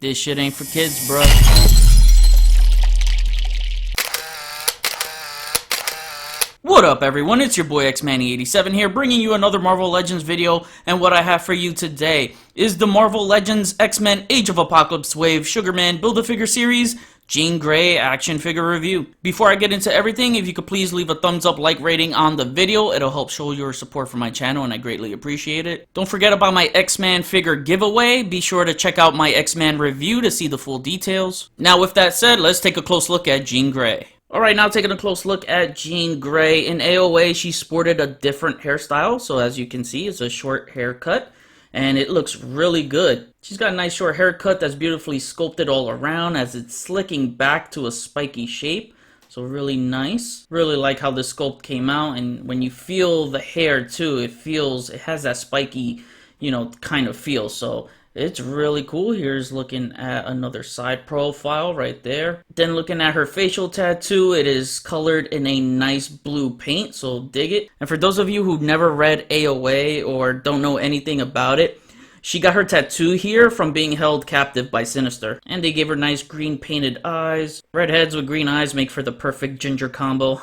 This shit ain't for kids, bruh. What up everyone, it's your boy Xmanny87 here, bringing you another Marvel Legends video, and what I have for you today is the Marvel Legends X-Men Age of Apocalypse Wave Sugarman Build-A-Figure Series Jean Grey action figure review. Before I get into everything, if you could please leave a thumbs up like rating on the video, it'll help show your support for my channel and I greatly appreciate it. Don't forget about my X-Man figure giveaway, be sure to check out my X-Man review to see the full details. Now with that said, let's take a close look at Jean Grey. Alright, now taking a close look at Jean Grey. In AOA, she sported a different hairstyle, so as you can see, it's a short haircut, and it looks really good. She's got a nice short haircut that's beautifully sculpted all around as it's slicking back to a spiky shape, so really nice. Really like how the sculpt came out, and when you feel the hair too, it has that spiky, kind of feel, so it's really cool. Here's looking at another side profile right there. Then looking at her facial tattoo, it is colored in a nice blue paint, so dig it. And for those of you who've never read AOA or don't know anything about it, she got her tattoo here from being held captive by Sinister. And they gave her nice green painted eyes. Redheads with green eyes make for the perfect ginger combo.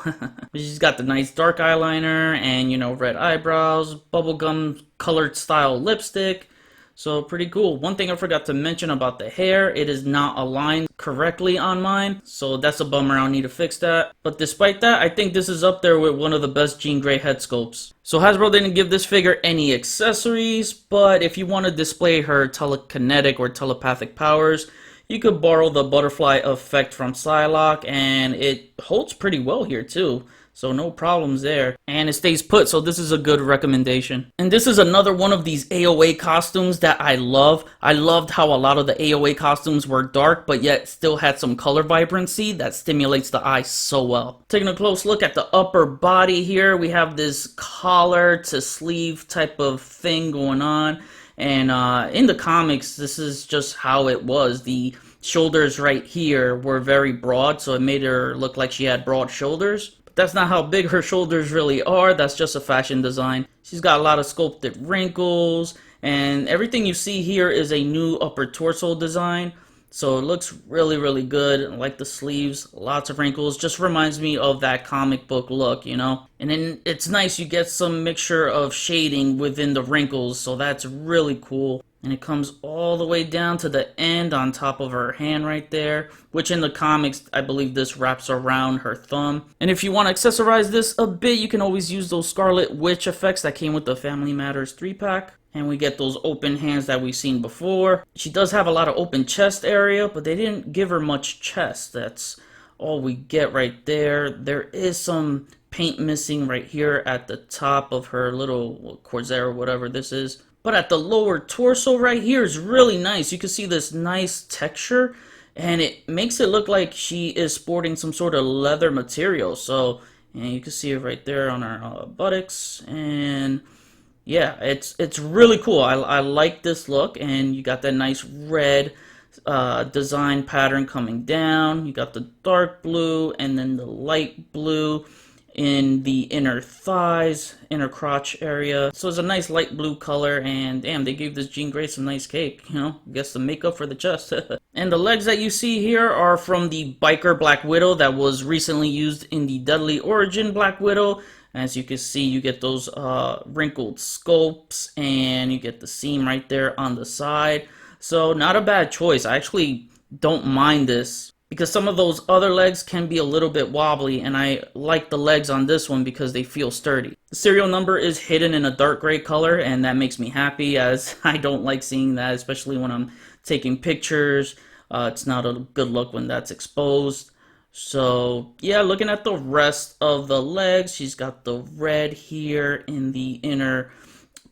She's got the nice dark eyeliner and, red eyebrows, bubblegum colored style lipstick. So pretty cool. One thing I forgot to mention about the hair, it is not aligned correctly on mine, so that's a bummer. I'll need to fix that. But despite that, I think this is up there with one of the best Jean Grey head sculpts. So Hasbro didn't give this figure any accessories, but if you want to display her telekinetic or telepathic powers, you could borrow the butterfly effect from Psylocke, and it holds pretty well here too. So no problems there. And it stays put, so this is a good recommendation. And this is another one of these AOA costumes that I love. I loved how a lot of the AOA costumes were dark, but yet still had some color vibrancy that stimulates the eye so well. Taking a close look at the upper body here, we have this collar to sleeve type of thing going on. And in the comics, this is just how it was. The shoulders right here were very broad, so it made her look like she had broad shoulders. That's not how big her shoulders really are, that's just a fashion design. She's got a lot of sculpted wrinkles, and everything you see here is a new upper torso design. So it looks really, really good. I like the sleeves, lots of wrinkles, just reminds me of that comic book look, And then it's nice, you get some mixture of shading within the wrinkles, so that's really cool. And it comes all the way down to the end on top of her hand right there, which in the comics, I believe this wraps around her thumb. And if you want to accessorize this a bit, you can always use those Scarlet Witch effects that came with the Family Matters 3-pack. And we get those open hands that we've seen before. She does have a lot of open chest area, but they didn't give her much chest. That's all we get right there. There is some paint missing right here at the top of her little corsair or whatever this is. But at the lower torso right here is really nice. You can see this nice texture, and it makes it look like she is sporting some sort of leather material. So, and you can see it right there on her buttocks, and yeah, it's really cool. I like this look, and you got that nice red design pattern coming down. You got the dark blue and then the light blue in the inner thighs, inner crotch area. So it's a nice light blue color, and damn, they gave this Jean Grey some nice cake, I guess the makeup for the chest. And the legs that you see here are from the biker Black Widow that was recently used in the Deadly Origin Black Widow. As you can see, you get those wrinkled sculpts, and you get the seam right there on the side. So not a bad choice. I actually don't mind this, because some of those other legs can be a little bit wobbly, and I like the legs on this one because they feel sturdy. The serial number is hidden in a dark gray color, and that makes me happy, as I don't like seeing that, especially when I'm taking pictures. It's not a good look when that's exposed. So yeah, looking at the rest of the legs, she's got the red here in the inner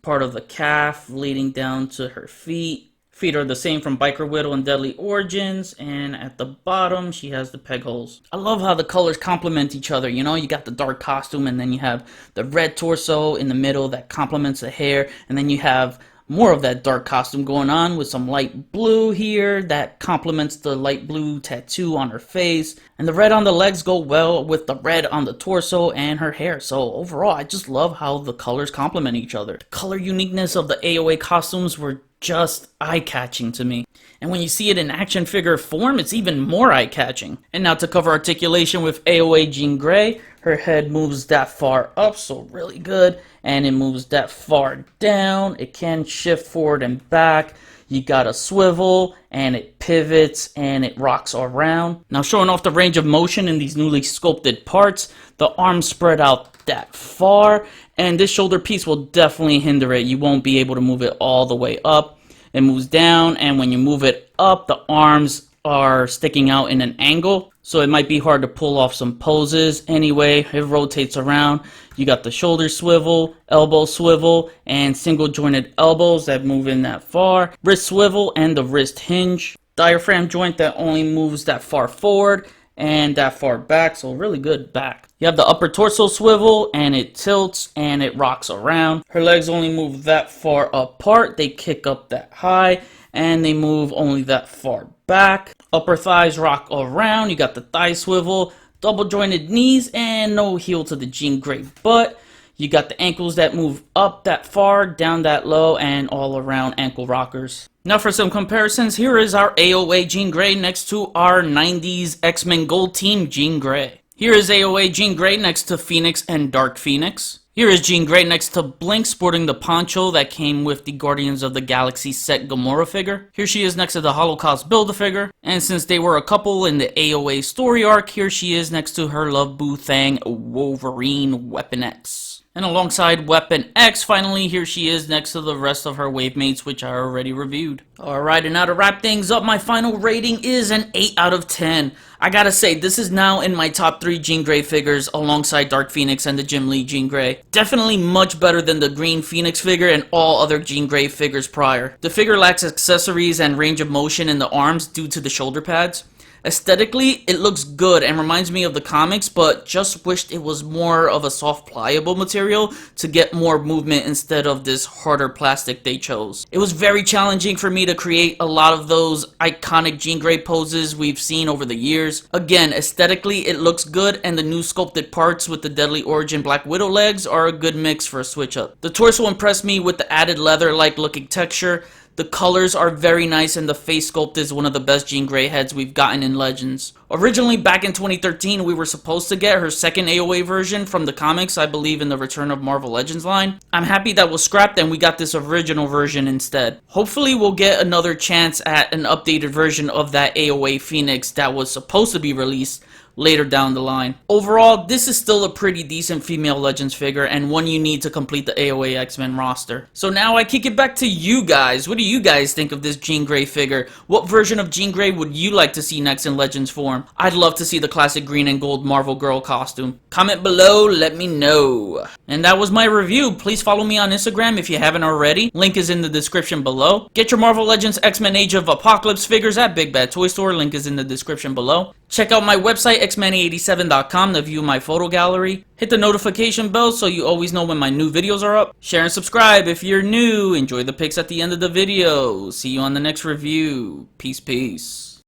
part of the calf leading down to her feet. Feet are the same from Biker Widow and Deadly Origins, and at the bottom she has the peg holes. I love how the colors complement each other, you got the dark costume, and then you have the red torso in the middle that complements the hair, and then you have more of that dark costume going on with some light blue here that complements the light blue tattoo on her face, and the red on the legs go well with the red on the torso and her hair. So overall, I just love how the colors complement each other. The color uniqueness of the AOA costumes were just eye-catching to me. And when you see it in action figure form, it's even more eye-catching. And now to cover Articulation with AOA Jean Grey, her head moves that far up, so really good. And it moves that far down. It can shift forward and back. You got a swivel, and it pivots, and it rocks around. Now showing off the range of motion in these newly sculpted parts, the arms spread out that far, and this shoulder piece will definitely hinder it. You won't be able to move it all the way up. It moves down, and when you move it up, the arms are sticking out in an angle, so it might be hard to pull off some poses. Anyway, it rotates around. You got the shoulder swivel, elbow swivel, and single jointed elbows that move in that far, wrist swivel, and the wrist hinge. Diaphragm joint that only moves that far forward and that far back, so really good back. You have the upper torso swivel, and it tilts and it rocks around. Her legs only move that far apart, they kick up that high, and they move only that far back. Upper thighs rock around. You got the thigh swivel, double jointed knees, and no heel to the Jean Grey butt. You got the ankles that move up that far, down that low, and all around ankle rockers. Now for some comparisons, here is our AOA Jean Grey next to our 90s X-Men Gold Team Jean Grey. Here is AOA Jean Grey next to Phoenix and Dark Phoenix. Here is Jean Grey next to Blink, sporting the poncho that came with the Guardians of the Galaxy set Gamora figure. Here she is next to the Holocaust Build-A-Figure. And since they were a couple in the AOA story arc, here she is next to her Love Boo Thang Wolverine Weapon X. And alongside Weapon X, finally, here she is next to the rest of her wave mates, which I already reviewed. Alright, and now to wrap things up, my final rating is an 8 out of 10. I gotta say, this is now in my top 3 Jean Grey figures alongside Dark Phoenix and the Jim Lee Jean Grey. Definitely much better than the Green Phoenix figure and all other Jean Grey figures prior. The figure lacks accessories and range of motion in the arms due to the shoulder pads. Aesthetically, it looks good and reminds me of the comics, but just wished it was more of a soft, pliable material to get more movement instead of this harder plastic they chose. It was very challenging for me to create a lot of those iconic Jean Grey poses we've seen over the years. Again, aesthetically, it looks good, and the new sculpted parts with the Deadly Origin Black Widow legs are a good mix for a switch up. The torso impressed me with the added leather-like looking texture. The colors are very nice, and the face sculpt is one of the best Jean Grey heads we've gotten in Legends. Originally, back in 2013, we were supposed to get her second AOA version from the comics, I believe in the Return of Marvel Legends line. I'm happy that was scrapped and we got this original version instead. Hopefully we'll get another chance at an updated version of that AOA Phoenix that was supposed to be released later down the line. Overall, this is still a pretty decent female Legends figure and one you need to complete the AOA X-Men roster. So now I kick it back to you guys. What do you guys think of this Jean Grey figure? What version of Jean Grey would you like to see next in Legends form? I'd love to see the classic green and gold Marvel Girl costume. Comment below, let me know. And that was my review. Please follow me on Instagram if you haven't already. Link is in the description below. Get your Marvel Legends X-Men Age of Apocalypse figures at Big Bad Toy Store. Link is in the description below. Check out my website, xmanny87.com, to view my photo gallery. Hit the notification bell so you always know when my new videos are up. Share and subscribe if you're new. Enjoy the pics at the end of the video. See you on the next review. Peace, peace.